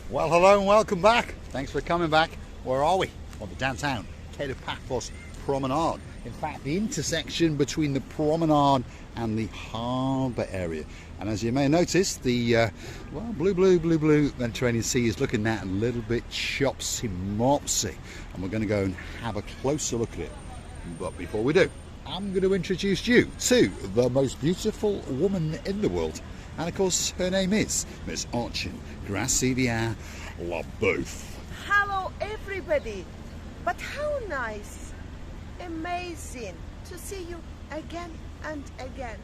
Well, hello and welcome back. Thanks for coming back. Where are we? On the downtown Kato Paphos Promenade. In fact, the intersection between the promenade and the harbour area. And as you may notice, the blue Mediterranean Sea is looking at a little bit chopsy-mopsy. And we're going to go and have a closer look at it. But before we do, I'm going to introduce you to the most beautiful woman in the world. And of course, her name is Miss Archie Gracilia LaBeouf. Hello everybody, but how nice, amazing to see you again and again.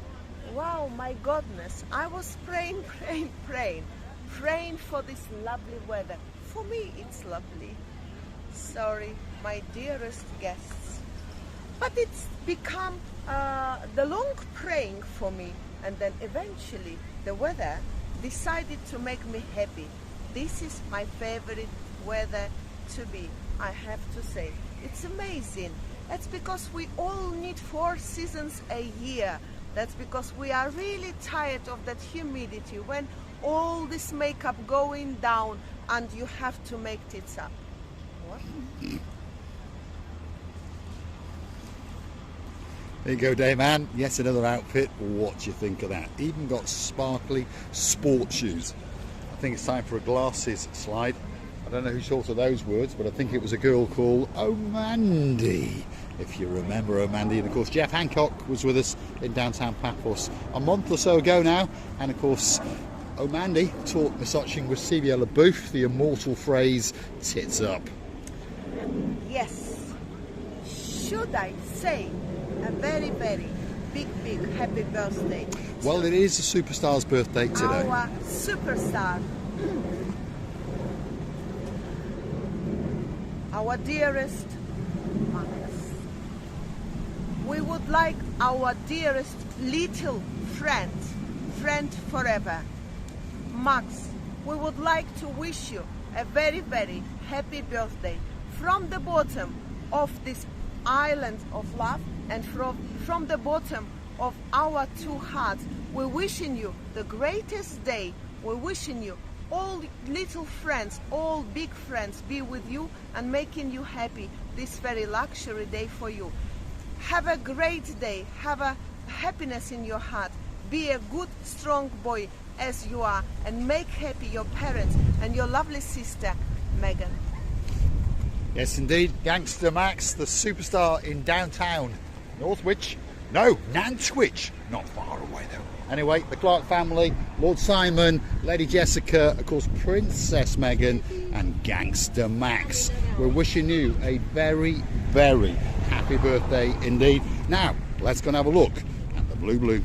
Wow, my goodness, I was praying for this lovely weather. For me it's lovely. Sorry, my dearest guests. But it's become the long praying for me, and then eventually the weather decided to make me happy. This is my favorite weather to be, I have to say. It's amazing. That's because we all need 4 seasons a year. That's because we are really tired of that humidity when all this makeup going down and you have to make it up. What? There you go, Dayman. Yes, another outfit. What do you think of that? Even got sparkly sport shoes. I think it's time for a glasses slide. I don't know who thought of those words, but I think it was a girl called Omandy, if you remember Omandy. And of course, Jeff Hancock was with us in downtown Paphos a month or so ago now. And of course, Omandy taught Miss Archie Gracilia LaBeouf the immortal phrase, tits up. Yes. Should I say a very, very big happy birthday? Well, it is a superstar's birthday today. Our superstar. Our dearest Max. We would like our dearest little friend forever, Max, we would like to wish you a very, very happy birthday from the bottom of this island of love and from the bottom of our 2 hearts. We're wishing you the greatest day. We're wishing you all little friends, all big friends be with you and making you happy this very luxury day for you. Have a great day. Have a happiness in your heart. Be a good, strong boy as you are and make happy your parents and your lovely sister, Megan. Yes, indeed. Gangster Max, the superstar in downtown Nantwich. Not far away though. Anyway, the Clark family, Lord Simon, Lady Jessica, of course Princess Megan and Gangster Max. We're wishing you a very, very happy birthday indeed. Now, let's go and have a look at the blue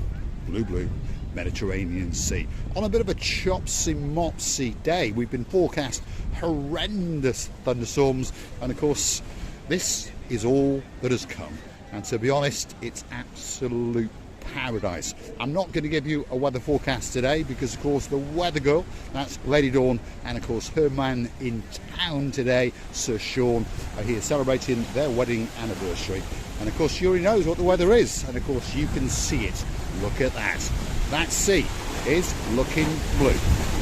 Mediterranean Sea. On a bit of a chopsy-mopsy day, we've been forecast horrendous thunderstorms, and of course this is all that has come. And to be honest, it's absolute paradise. I'm not going to give you a weather forecast today because of course the weather girl, that's Lady Dawn, and of course her man in town today, Sir Sean, are here celebrating their wedding anniversary. And of course she already knows what the weather is, and of course you can see it. Look at that. That sea is looking blue.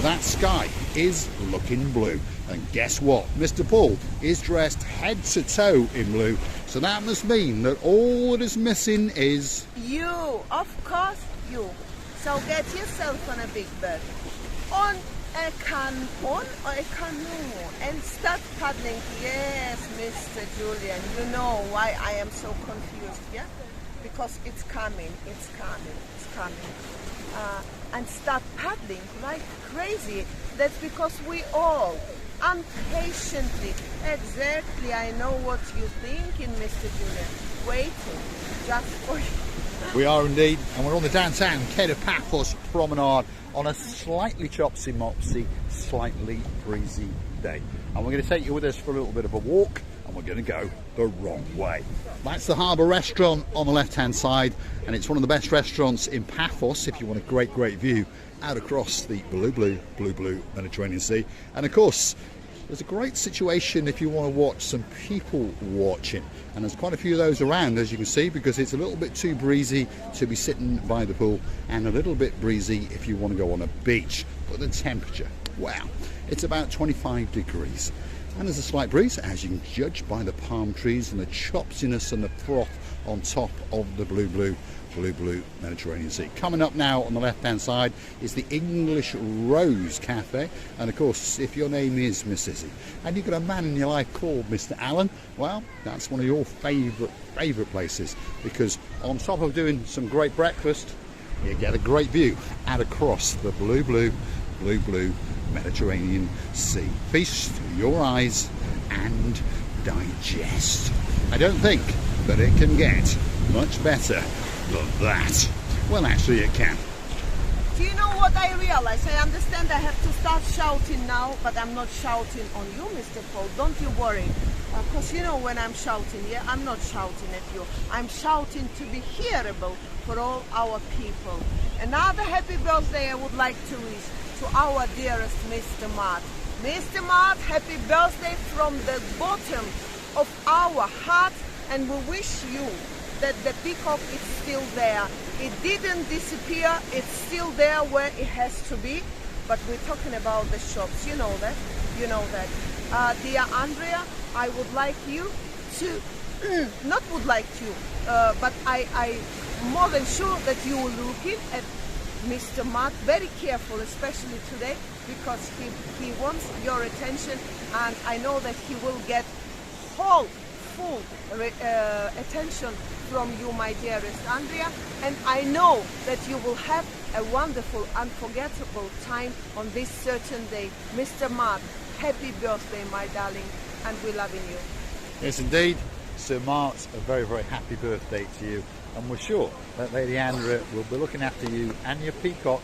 That sky is looking blue. And guess what? Mr. Paul is dressed head to toe in blue. So that must mean that all that is missing is... you, of course you. So get yourself on a big bird, on a canoe and start paddling. Yes, Mr. Julian, you know why I am so confused, yeah? Because it's coming. And start paddling like crazy. That's because we all impatiently, exactly, I know what you're thinking, Mr. Julian, waiting just for you. We are indeed, and we're on the downtown Kato Paphos Promenade on a slightly chopsy-mopsy, slightly breezy day. And we're going to take you with us for a little bit of a walk, and we're going to go the wrong way. That's the Harbour restaurant on the left-hand side, and it's one of the best restaurants in Paphos if you want a great view out across the blue Mediterranean Sea. And of course, there's a great situation if you want to watch some people watching, and there's quite a few of those around, as you can see, because it's a little bit too breezy to be sitting by the pool and a little bit breezy if you want to go on a beach. But the temperature Wow, it's about 25 degrees. And there's a slight breeze, as you can judge by the palm trees and the chopsiness and the froth on top of the blue Mediterranean Sea. Coming up now on the left-hand side is the English Rose Cafe. And of course, if your name is Miss Izzy and you've got a man in your life called Mr. Allen, well, that's one of your favourite places, because on top of doing some great breakfast, you get a great view out across the blue Mediterranean Sea. Feast your eyes and digest. I don't think that it can get much better than that. Well, actually it can. Do you know what I realize? I understand I have to start shouting now, but I'm not shouting on you, Mr. Paul. Don't you worry. Because you know when I'm shouting, yeah, I'm not shouting at you. I'm shouting to be hearable for all our people. Another happy birthday I would like to wish to our dearest Mr. Matt. Mr. Matt, happy birthday from the bottom of our heart, and we wish you that the peacock is still there. It didn't disappear, it's still there where it has to be, but we're talking about the shops, you know that, dear Andrea, I would like you to, not would like you, but I more than sure that you will look at Mr. Matt very careful, especially today, because he wants your attention, and I know that he will get full attention from you, my dearest Andrea, and I know that you will have a wonderful, unforgettable time on this certain day. Mr. Matt, happy birthday, my darling, and we're loving you. Yes, indeed. Sir Mark, a very happy birthday to you, and we're sure that Lady Andrea will be looking after you and your peacock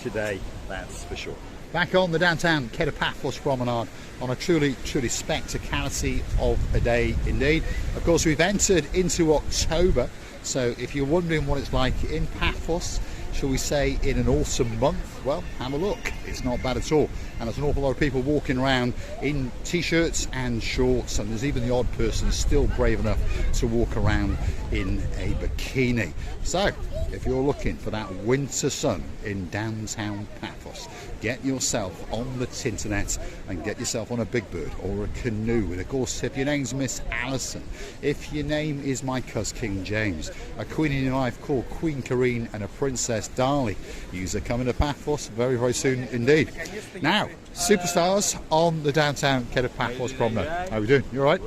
today, that's for sure. Back on the downtown Paphos Promenade on a truly spectacality of a day indeed. Of course, we've entered into October, so if you're wondering what it's like in Paphos, shall we say in an awesome month, well, have a look. It's not bad at all. And there's an awful lot of people walking around in t-shirts and shorts, and there's even the odd person still brave enough to walk around in a bikini. So, if you're looking for that winter sun in downtown Paphos, get yourself on the Tinternet and get yourself on a big bird or a canoe. And of course, if your name's Miss Alison, if your name is my cousin King James, a queen in your life called Queen Karine, and a Princess Darlie, yous are coming to Paphos very soon indeed. Now, superstars on the downtown Paphos Promenade. How are we doing? You all right?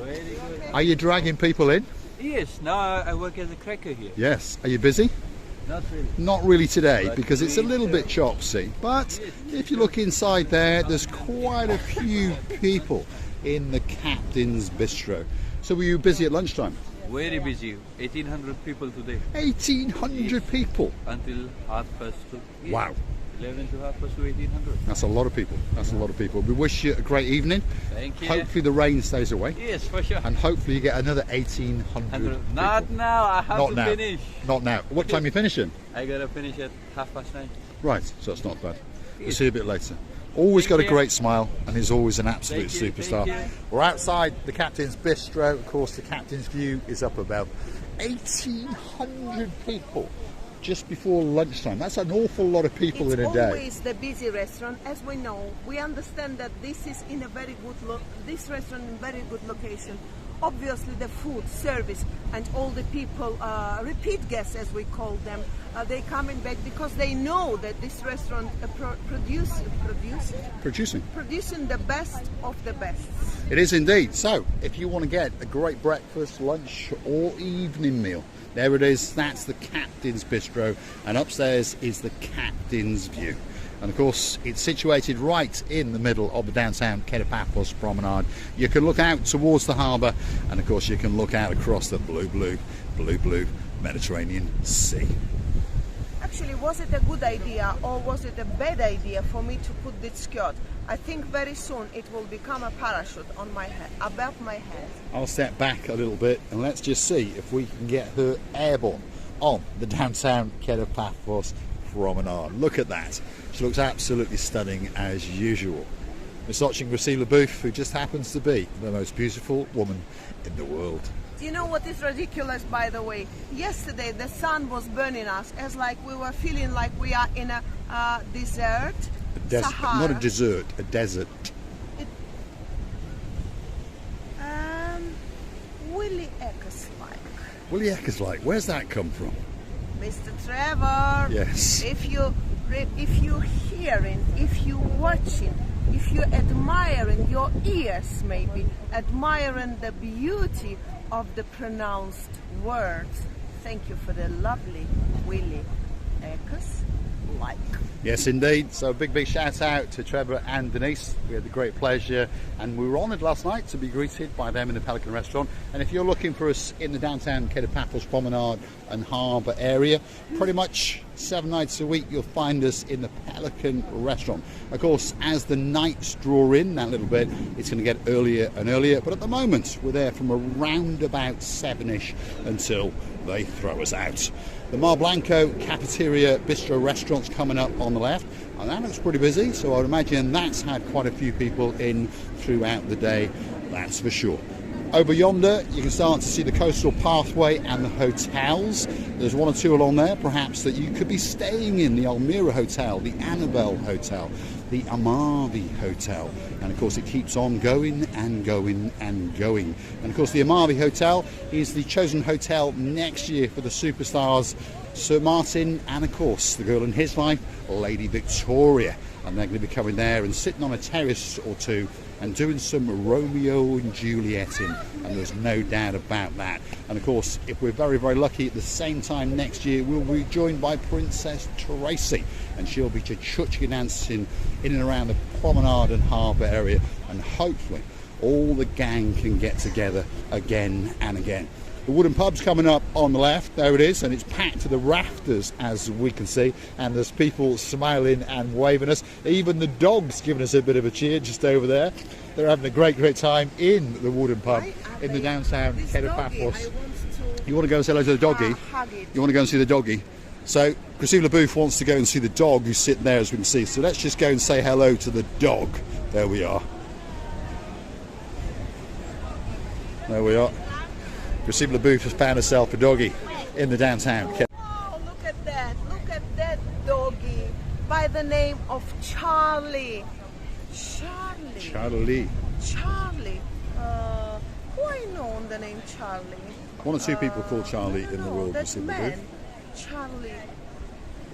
Are you dragging people in? Yes, now I work as a cracker here. Yes. Are you busy? Not really. Not really today, But because it's a little bit chopsy. But if you look inside there's quite a few people in the Captain's Bistro. So were you busy at lunchtime? Very busy. 1,800 people today. 1,800 people? Until 2:30. Yes. Wow. 11 to 2:30 to 1,800. That's a lot of people. That's a lot of people. We wish you a great evening. Thank you. Hopefully the rain stays away. Yes, for sure. And hopefully you get another 1,800 people. Not now, I have Not to now. finish. Not now. What time are you finishing? I gotta finish at 9:30. Right, so it's not bad. We'll Yes. see you a bit later. Always Thank got a you. great smile, and he's always an absolute Thank you, superstar. thank you. We're outside the Captain's Bistro. Of course, the Captain's View is up above. 1,800 people just before lunchtime. That's an awful lot of people in a It's day. always the busy restaurant, as we know. We understand that this is in a very good this restaurant in very good location. Obviously, the food, service, and all the people, repeat guests as we call them, they coming back because they know that this restaurant producing the best of the best. It is indeed. So, if you want to get a great breakfast, lunch, or evening meal, there it is. That's the Captain's Bistro, and upstairs is the Captain's View. And of course, it's situated right in the middle of the downtown Paphos Promenade. You can look out towards the harbour, and of course you can look out across the blue Mediterranean Sea. Actually, was it a good idea or was it a bad idea for me to put this skirt? I think very soon it will become a parachute on my head, above my head. I'll step back a little bit and let's just see if we can get her airborne on the downtown Paphos Promenade. Look at that. She looks absolutely stunning as usual. We're watching Gracila Booth, who just happens to be the most beautiful woman in the world. Do you know what is ridiculous, by the way? Yesterday the sun was burning us as like we were feeling like we are in a desert, Sahara. Not a dessert, a desert. Willie Eckes-like. Willie Eckes-like, where's that come from? Mr. Trevor. Yes. If you're hearing, if you're watching, if you're admiring, your ears maybe admiring the beauty of the pronounced words. Thank you for the lovely Willie Eckes-like. Yes, indeed. So a big shout out to Trevor and Denise. We had the great pleasure, and we were honoured last night to be greeted by them in the Pelican restaurant. And if you're looking for us in the downtown Kato Paphos Promenade and Harbour area, pretty much 7 nights a week you'll find us in the Pelican restaurant. Of course, as the nights draw in that little bit, it's going to get earlier and earlier, but at the moment we're there from around about 7ish until they throw us out. The Mar Blanco Cafeteria Bistro restaurant's coming up on the left, and that looks pretty busy, so I would imagine that's had quite a few people in throughout the day, that's for sure. Over yonder you can start to see the coastal pathway and the hotels. There's 1 or 2 along there perhaps that you could be staying in: the Almira Hotel, the Annabelle Hotel, the Amavi Hotel, and of course it keeps on going and going and going. And of course the Amavi Hotel is the chosen hotel next year for the superstars Sir Martin and of course the girl in his life, Lady Victoria, and they're going to be coming there and sitting on a terrace or two and doing some Romeo and Julieting, and there's no doubt about that. And of course, if we're very lucky, at the same time next year we'll be joined by Princess Tracy, and she'll be chuchka dancing in and around the Promenade and Harbour area, and hopefully all the gang can get together again and again. The wooden pub's coming up on the left, there it is, and it's packed to the rafters as we can see, and there's people smiling and waving us. Even the dog's giving us a bit of a cheer just over there. They're having a great time in the wooden pub in the downtown Kato Paphos. You want to go and say hello to the doggy? You want to go and see the doggy? So Christine LaBouffe wants to go and see the dog who's sitting there, as we can see. So let's just go and say hello to the dog. There we are. There we are. Christine LaBouffe has found herself a doggy in the downtown. Oh, look at that. Look at that doggy by the name of Charlie. Charlie. Who I know on the name Charlie? 1 or 2 people called Charlie in the world. That man.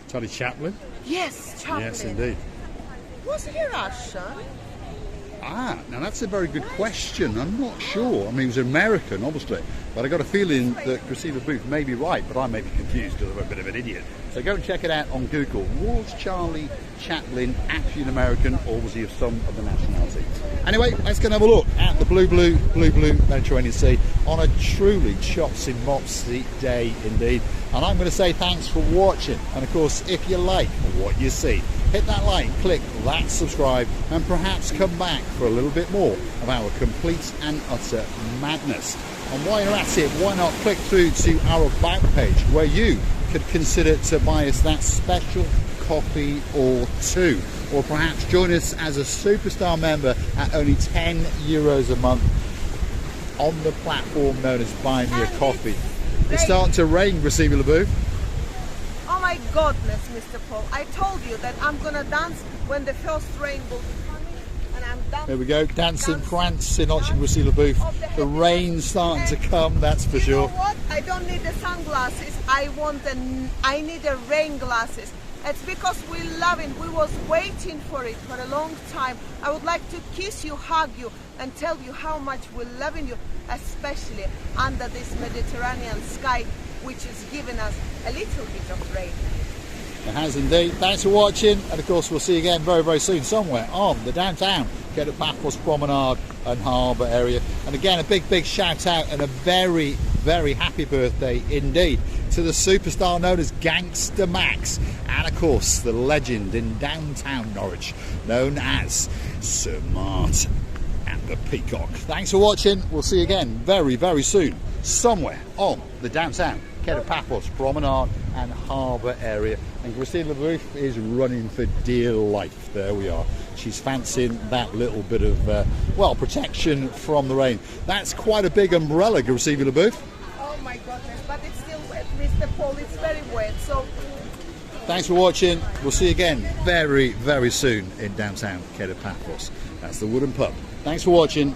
Charlie Chaplin? Yes, Chaplin. Yes, indeed. Was he Russian? Now that's a very good question. I'm not sure. I mean, he was American, obviously, but I got a feeling that Christine LaBouffe may be right, but I may be confused because I'm a bit of an idiot. So go and check it out on Google. Was Charlie Chaplin actually an American, or was he of some other nationality? Anyway, let's go and have a look at the blue Mediterranean Sea on a truly chopsy mopsy day indeed. And I'm going to say thanks for watching. And of course, if you like what you see, hit that like, click that subscribe, and perhaps come back for a little bit more of our complete and utter madness. And while you're at it, why not click through to our About page, where you could consider to buy us that special coffee or 2, or perhaps join us as a superstar member at only €10 a month on the platform known as Buy Me a Coffee. It's starting to rain, Christine LaBouffe. Oh my goodness, Mr. Paul. I told you that I'm gonna dance when the first rain will be coming, and I'm dancing. There we go, dancing, prancing, watching Christine LaBouffe. The rain's starting to come, that's for sure. You know what? I don't need the sunglasses. I need the rain glasses. It's because we love it. We was waiting for it for a long time. I would like to kiss you, hug you, and tell you how much we're loving you, especially under this Mediterranean sky, which is giving us a little bit of rain. It has indeed. Thanks for watching, and of course we'll see you again very soon somewhere on the downtown Kato Paphos Promenade and Harbour area. And again, a big shout out and a very happy birthday indeed to the superstar known as Gangster Max, and of course the legend in downtown Norwich known as Sir Mart and the Peacock. Thanks for watching. We'll see you again very soon somewhere on the downtown Kato Paphos Promenade and Harbour area. And Christine LaBouffe is running for dear life. There we are. She's fancying that little bit of protection from the rain. That's quite a big umbrella, Christine LaBouffe. Oh my goodness, but it's still wet, Mr. Paul. It's very wet, so Thanks for watching. We'll see you again very, very soon in downtown Kato Paphos. That's the Wooden Pub. Thanks for watching.